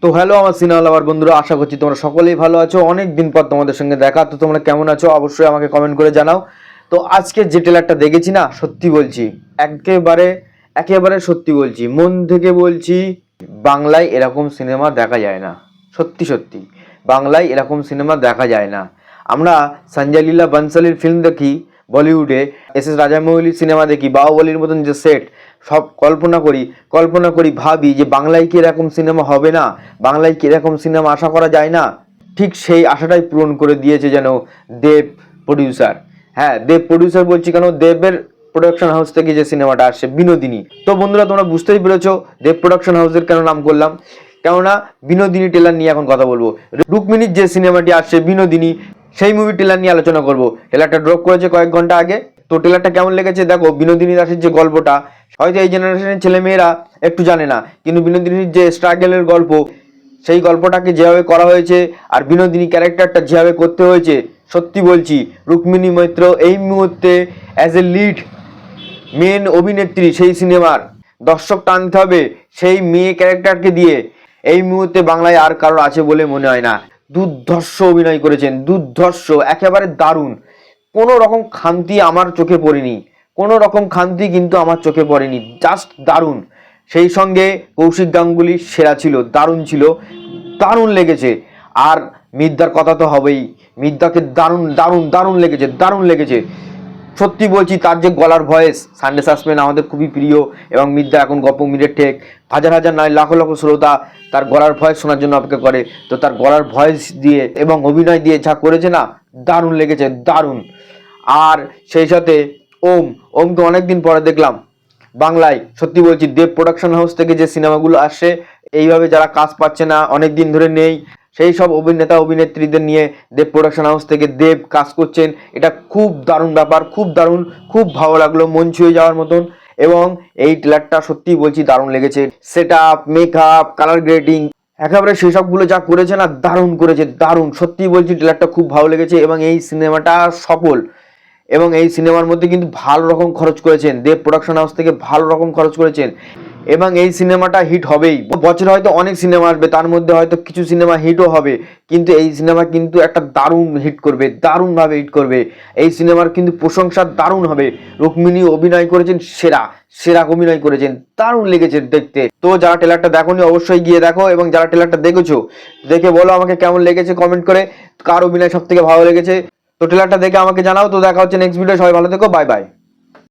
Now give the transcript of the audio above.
তো হ্যালো আমার সিনেমা লাভার বন্ধুরা, আশা করছি তোমরা সকলেই ভালো আছো। অনেক দিন পর তোমাদের সঙ্গে দেখা, তো তোমরা কেমন আছো অবশ্যই আমাকে কমেন্ট করে জানাও। তো আজকে যে ট্রেলারটা দেখেছি না, সত্যি বলছি, একেবারে একেবারে সত্যি বলছি, মন থেকে বলছি, বাংলায় এরকম সিনেমা দেখা যায় না। সত্যি সত্যি বাংলায় এরকম সিনেমা দেখা যায় না। আমরা সঞ্জয় লীলা বনসালির ফিল্ম দেখি বলিউডে, এস রাজামৌলির সিনেমা দেখি, বাহুবলীর মতন যে সেট, সব কল্পনা করি ভাবি যে বাংলায় কি এরকম সিনেমা হবে না, বাংলায় কি এরকম সিনেমা আশা করা যায় না। ঠিক সেই আশাটাই পূরণ করে দিয়েছে যেন দেব প্রডিউসার। হ্যাঁ, দেব প্রডিউসার বলছি কেন, দেবের প্রোডাকশন হাউস থেকে যে সিনেমাটা আসছে বিনোদিনী। তো বন্ধুরা তোমরা বুঝতেই পেরেছো দেব প্রোডাকশন হাউসের কেন নাম করলাম, কেননা বিনোদিনী টেলার নিয়ে এখন কথা বলবো। রুক্মিণীর যে সিনেমাটি আসছে বিনোদিনী, সেই মুভি টেলার নিয়ে আলোচনা করবো। টেলারটা ড্রপ করেছে কয়েক ঘন্টা আগে। তো টেলারটা কেমন লেগেছে দেখো। বিনোদিনী দাসের যে গল্পটা, হয়তো এই জেনারেশনের ছেলে মেয়েরা একটু জানে না, কিন্তু বিনোদিনীর যে স্ট্রাগলের গল্প, সেই গল্পটাকে যেভাবে করা হয়েছে আর বিনোদিনী ক্যারেক্টারটা যেভাবে করতে হয়েছে, সত্যি বলছি রুক্মিণী মৈত্র এই মুহূর্তে অ্যাজ এ লিড মেন অভিনেত্রী সেই সিনেমার, দর্শক টানতে হবে সেই মেয়ে ক্যারেক্টারকে দিয়ে। এই মুহূর্তে বাংলায় আর কারোর আছে বলে মনে হয় না। দুর্ধর্ষ অভিনয় করেছেন, দুর্ধর্ষ, একেবারে দারুণ। কোনো রকম খামতি আমার চোখে পড়েনি, কোনো রকম খামতি কিন্তু আমার চোখে পড়েনি, জাস্ট দারুণ। সেই সঙ্গে কৌশিক গাঙ্গুলি সেরা ছিল, দারুণ ছিল, দারুণ লেগেছে। আর মিদ্যার কথা তো হবেই, মিদ্যাকে দারুণ দারুণ দারুণ লেগেছে, দারুণ লেগেছে। সত্যি বলছি, তার যে গলার ভয়েস, সানডে সাসপেন্স আমাদের খুবই প্রিয়, এবং মিদ্যা এখন গপ মিনিট ঠেক, হাজার হাজার নয় লাখ লাখ শ্রোতা তার গলার ভয়েস শোনার জন্য অপেক্ষা করে। তো তার গলার ভয়েস দিয়ে এবং অভিনয় দিয়ে যা করেছে না, দারুণ লেগেছে, দারুণ। আর সেই সাথে ওমকে অনেকদিন পরে দেখলাম বাংলায়। সত্যি বলছি, দেব প্রোডাকশন হাউস থেকে যে সিনেমাগুলো আসছে, এইভাবে যারা কাজ পাচ্ছে না, অনেক দিন ধরে নেই, সেই সব অভিনেতা অভিনেত্রীদের নিয়ে দেব প্রোডাকশন হাউস থেকে দেব কাজ করছেন। এটা খুব দারুণ ব্যাপার, খুব দারুণ, খুব ভালো লাগলো, মন ছুঁয়ে যাওয়ার মতন। এবং এই ট্রেলারটা সত্যি বলছি দারুণ লেগেছে। Set up, makeup, colour grading, একেবারে সেসবগুলো যা করেছে না, দারুণ করেছে, দারুণ। সত্যি বলছি ট্রেলারটা খুব ভালো লেগেছে এবং এই সিনেমাটা সফল। এবং এই সিনেমার মধ্যে কিন্তু ভালো রকম খরচ করেছেন দেব প্রোডাকশন হাউস থেকে, ভালো রকম খরচ করেছেন। এবং এই সিনেমাটা হিট হবেই। বছরে হয়তো অনেক সিনেমা আসবে, তার মধ্যে হয়তো কিছু সিনেমা হিটও হবে, কিন্তু এই সিনেমা কিন্তু একটা দারুণ হিট করবে, দারুণভাবে হিট করবে। এই সিনেমার কিন্তু প্রশংসা দারুণ হবে। রুক্মিণী অভিনয় করেছেন সেরা, সেরা অভিনয় করেছেন, দারুণ লেগেছে দেখতে। তো যারা ট্রেলারটা দেখোনি অবশ্যই গিয়ে দেখো, এবং যারা ট্রেলারটা দেখেছো দেখে বলো আমাকে কেমন লেগেছে কমেন্ট করে, কার অভিনয় সব থেকে ভালো লেগেছে। তো ট্রেলারটা দেখে আমাকে জানাও। তো দেখা হচ্ছে নেক্সট ভিডিও, সবাই ভালো থেকো, বাই বাই।